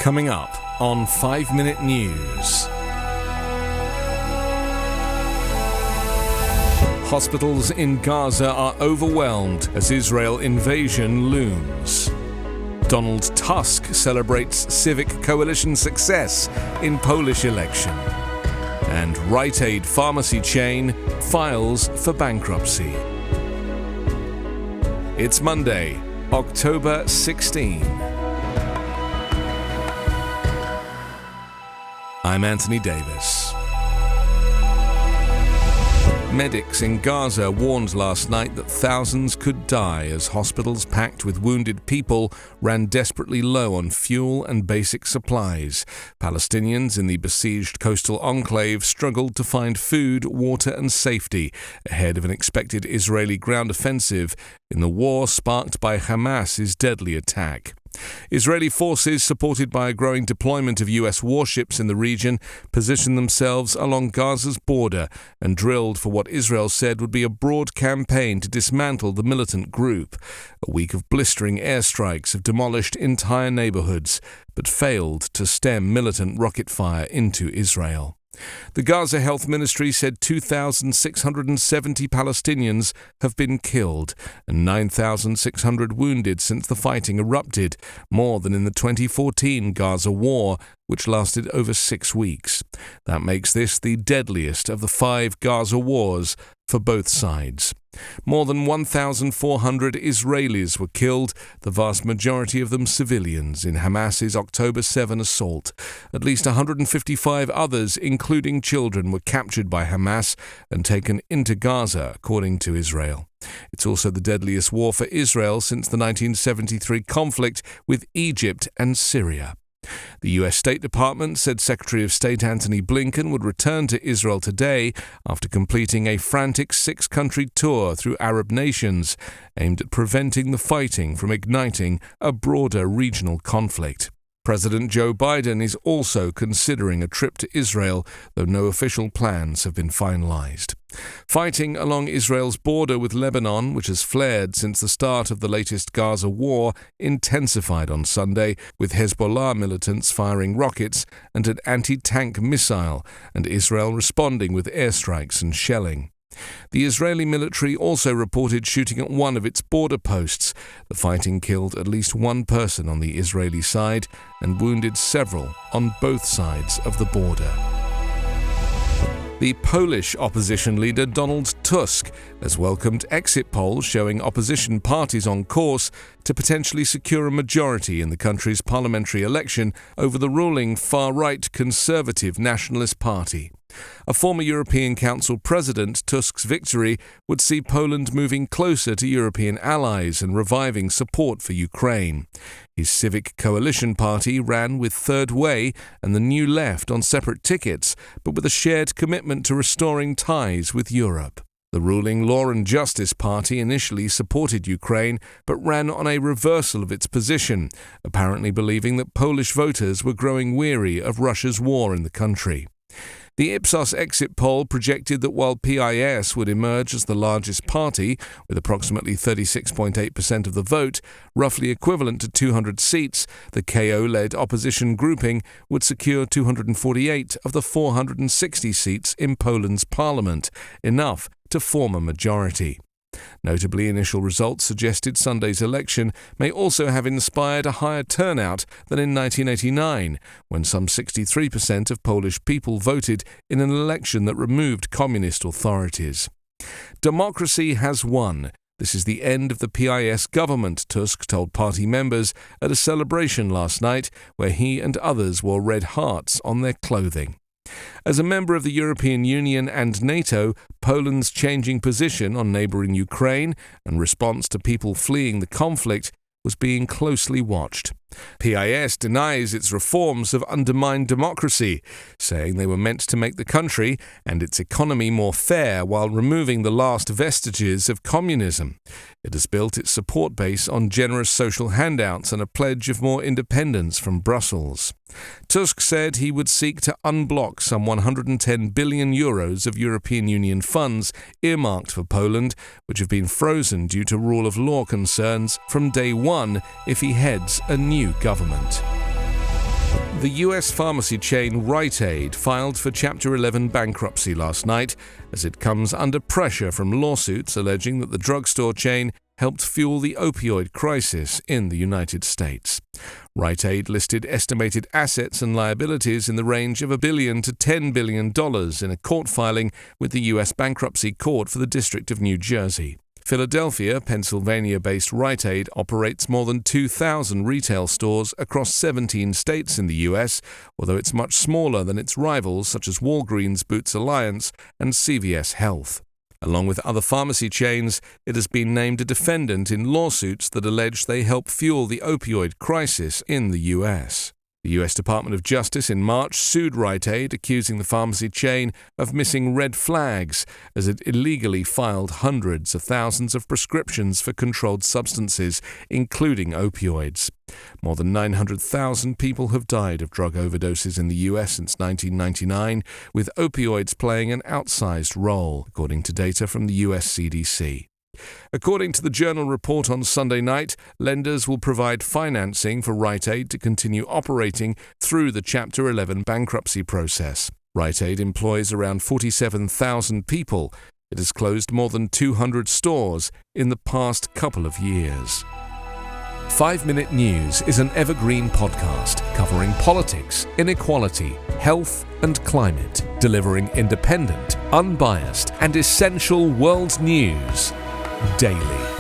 Coming up on 5 Minute News. Hospitals in Gaza are overwhelmed as Israel invasion looms. Donald Tusk celebrates Civic Coalition success in Polish election. And Rite Aid pharmacy chain files for bankruptcy. It's Monday, October 16. I'm Anthony Davis. Medics in Gaza warned last night that thousands could die as hospitals packed with wounded people ran desperately low on fuel and basic supplies. Palestinians in the besieged coastal enclave struggled to find food, water and safety ahead of an expected Israeli ground offensive in the war sparked by Hamas's deadly attack. Israeli forces, supported by a growing deployment of US warships in the region, positioned themselves along Gaza's border and drilled for what Israel said would be a broad campaign to dismantle the militant group. A week of blistering airstrikes have demolished entire neighborhoods, but failed to stem militant rocket fire into Israel. The Gaza Health Ministry said 2,670 Palestinians have been killed and 9,600 wounded since the fighting erupted, more than in the 2014 Gaza war, which lasted over 6 weeks. That makes this the deadliest of the 5 Gaza wars for both sides. More than 1,400 Israelis were killed, the vast majority of them civilians, in Hamas's October 7 assault. At least 155 others, including children, were captured by Hamas and taken into Gaza, according to Israel. It's also the deadliest war for Israel since the 1973 conflict with Egypt and Syria. The U.S. State Department said Secretary of State Antony Blinken would return to Israel today after completing a frantic 6-country tour through Arab nations aimed at preventing the fighting from igniting a broader regional conflict. President Joe Biden is also considering a trip to Israel, though no official plans have been finalized. Fighting along Israel's border with Lebanon, which has flared since the start of the latest Gaza war, intensified on Sunday, with Hezbollah militants firing rockets and an anti-tank missile, and Israel responding with airstrikes and shelling. The Israeli military also reported shooting at one of its border posts. The fighting killed at least one person on the Israeli side and wounded several on both sides of the border. The Polish opposition leader Donald Tusk has welcomed exit polls showing opposition parties on course to potentially secure a majority in the country's parliamentary election over the ruling far-right Conservative Nationalist Party. A former European Council president, Tusk's victory would see Poland moving closer to European allies and reviving support for Ukraine. His Civic Coalition party ran with Third Way and the New Left on separate tickets, but with a shared commitment to restoring ties with Europe. The ruling Law and Justice Party initially supported Ukraine, but ran on a reversal of its position, apparently believing that Polish voters were growing weary of Russia's war in the country. The Ipsos exit poll projected that while PIS would emerge as the largest party, with approximately 36.8% of the vote, roughly equivalent to 200 seats, the KO-led opposition grouping would secure 248 of the 460 seats in Poland's parliament, enough to form a majority. Notably, initial results suggested Sunday's election may also have inspired a higher turnout than in 1989, when some 63% of Polish people voted in an election that removed communist authorities. Democracy has won. This is the end of the PIS government, Tusk told party members at a celebration last night where he and others wore red hearts on their clothing. As a member of the European Union and NATO, Poland's changing position on neighbouring Ukraine and response to people fleeing the conflict was being closely watched. PIS denies its reforms have undermined democracy, saying they were meant to make the country and its economy more fair while removing the last vestiges of communism. It has built its support base on generous social handouts and a pledge of more independence from Brussels. Tusk said he would seek to unblock some €110 billion of European Union funds earmarked for Poland, which have been frozen due to rule of law concerns from day one if he heads a new government. The US pharmacy chain Rite Aid filed for Chapter 11 bankruptcy last night as it comes under pressure from lawsuits alleging that the drugstore chain helped fuel the opioid crisis in the United States. Rite Aid listed estimated assets and liabilities in the range of $1 billion to $10 billion in a court filing with the U.S. Bankruptcy Court for the District of New Jersey. Philadelphia, Pennsylvania-based Rite Aid operates more than 2,000 retail stores across 17 states in the U.S., although it's much smaller than its rivals such as Walgreens Boots Alliance and CVS Health. Along with other pharmacy chains, it has been named a defendant in lawsuits that allege they help fuel the opioid crisis in the U.S. The U.S. Department of Justice in March sued Rite Aid, accusing the pharmacy chain of missing red flags as it illegally filed hundreds of thousands of prescriptions for controlled substances, including opioids. More than 900,000 people have died of drug overdoses in the U.S. since 1999, with opioids playing an outsized role, according to data from the U.S. CDC. According to the Journal report on Sunday night, lenders will provide financing for Rite Aid to continue operating through the Chapter 11 bankruptcy process. Rite Aid employs around 47,000 people. It has closed more than 200 stores in the past couple of years. 5 Minute News is an Evergreen podcast covering politics, inequality, health and climate, delivering independent, unbiased and essential world news daily.